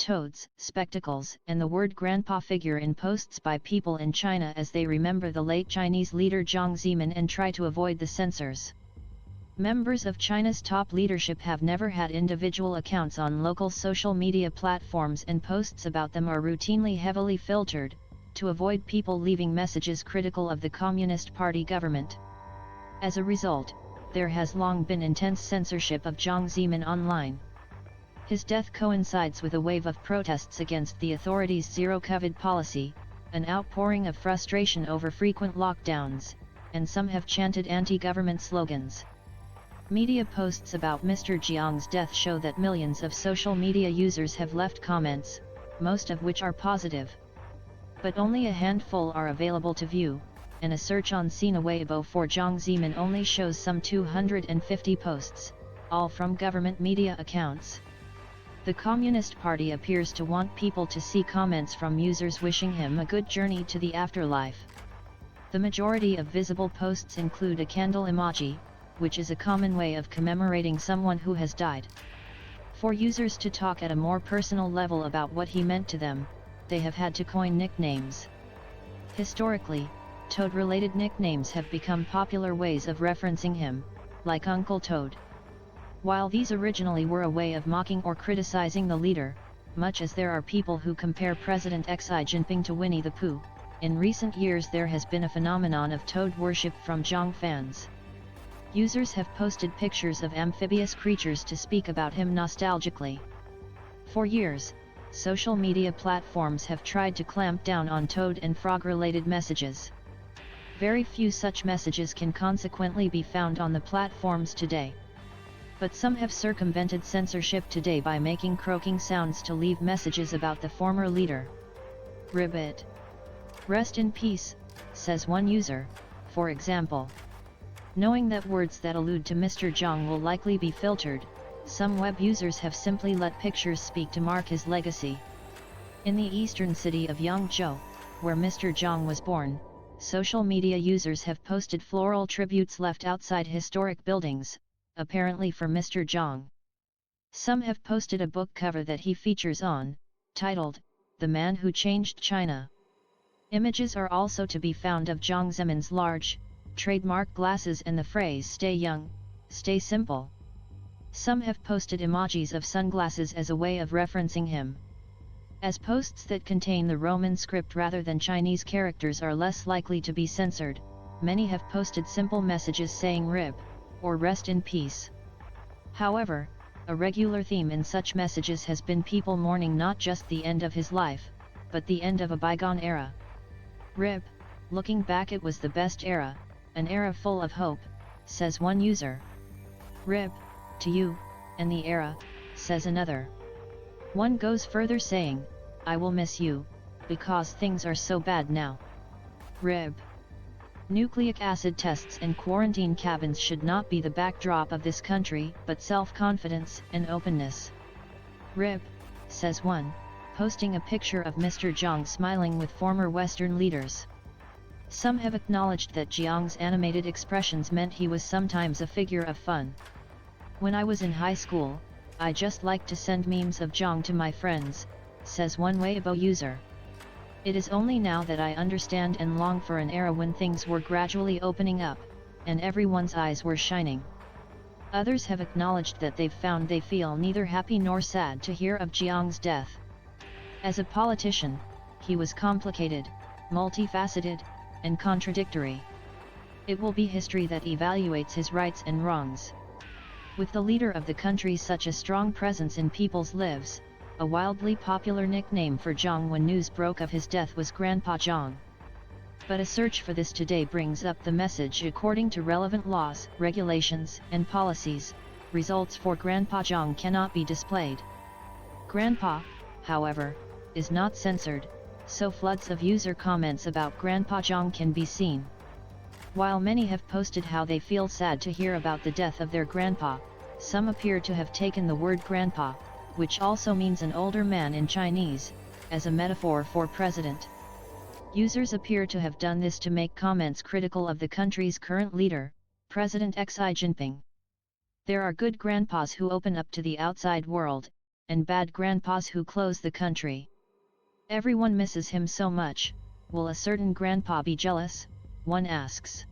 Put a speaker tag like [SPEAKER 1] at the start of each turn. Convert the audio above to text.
[SPEAKER 1] toads, spectacles, and the word grandpa figure in posts by people in China as they remember the late Chinese leader Jiang Zemin and try to avoid the censors. Members of China's top leadership have never had individual accounts on local social media platforms, and posts about them are routinely heavily filtered, to avoid people leaving messages critical of the Communist Party government. As a result, there has long been intense censorship of Jiang Zemin online. His death coincides with a wave of protests against the authorities' zero-COVID policy, an outpouring of frustration over frequent lockdowns, and some have chanted anti-government slogans. Media posts about Mr. Jiang's death show that millions of social media users have left comments, most of which are positive. But only a handful are available to view, and a search on Sina Weibo for Jiang Zemin only shows some 250 posts, all from government media accounts. The Communist Party appears to want people to see comments from users wishing him a good journey to the afterlife. The majority of visible posts include a candle emoji, which is a common way of commemorating someone who has died. For users to talk at a more personal level about what he meant to them, they have had to coin nicknames. Historically, Toad-related nicknames have become popular ways of referencing him, like Uncle Toad. While these originally were a way of mocking or criticizing the leader, much as there are people who compare President Xi Jinping to Winnie the Pooh, in recent years there has been a phenomenon of Toad worship from Jiang fans. Users have posted pictures of amphibious creatures to speak about him nostalgically. For years, social media platforms have tried to clamp down on Toad and frog-related messages. Very few such messages can consequently be found on the platforms today. But some have circumvented censorship today by making croaking sounds to leave messages about the former leader. Ribbit. Rest in peace, says one user, for example. Knowing that words that allude to Mr. Jiang will likely be filtered, some web users have simply let pictures speak to mark his legacy. In the eastern city of Yangzhou, where Mr. Jiang was born, social media users have posted floral tributes left outside historic buildings, apparently for Mr. Jiang. Some have posted a book cover that he features on, titled, "The Man Who Changed China." Images are also to be found of Jiang Zemin's large, trademark glasses and the phrase "Stay young, stay simple." Some have posted emojis of sunglasses as a way of referencing him. As posts that contain the Roman script rather than Chinese characters are less likely to be censored, many have posted simple messages saying "Rib" or "Rest in peace." However, a regular theme in such messages has been people mourning not just the end of his life, but the end of a bygone era. Rib, looking back it was the best era, an era full of hope, says one user. Rib, to you, and the era, says another. One goes further saying, I will miss you, because things are so bad now. Rib. Nucleic acid tests and quarantine cabins should not be the backdrop of this country, but self-confidence and openness. Rib, says one, posting a picture of Mr. Jiang smiling with former Western leaders. Some have acknowledged that Jiang's animated expressions meant he was sometimes a figure of fun. When I was in high school, I just liked to send memes of Jiang to my friends, says one Weibo user. It is only now that I understand and long for an era when things were gradually opening up, and everyone's eyes were shining. Others have acknowledged that they feel neither happy nor sad to hear of Jiang's death. As a politician, he was complicated, multifaceted, and contradictory. It will be history that evaluates his rights and wrongs. With the leader of the country such a strong presence in people's lives, a wildly popular nickname for Jiang when news broke of his death was Grandpa Jiang. But a search for this today brings up the message according to relevant laws, regulations, and policies, results for Grandpa Jiang cannot be displayed. Grandpa, however, is not censored, so floods of user comments about Grandpa Jiang can be seen. While many have posted how they feel sad to hear about the death of their grandpa, some appear to have taken the word grandpa, which also means an older man in Chinese, as a metaphor for president. Users appear to have done this to make comments critical of the country's current leader, President Xi Jinping. There are good grandpas who open up to the outside world, and bad grandpas who close the country. Everyone misses him so much, will a certain grandpa be jealous? One asks.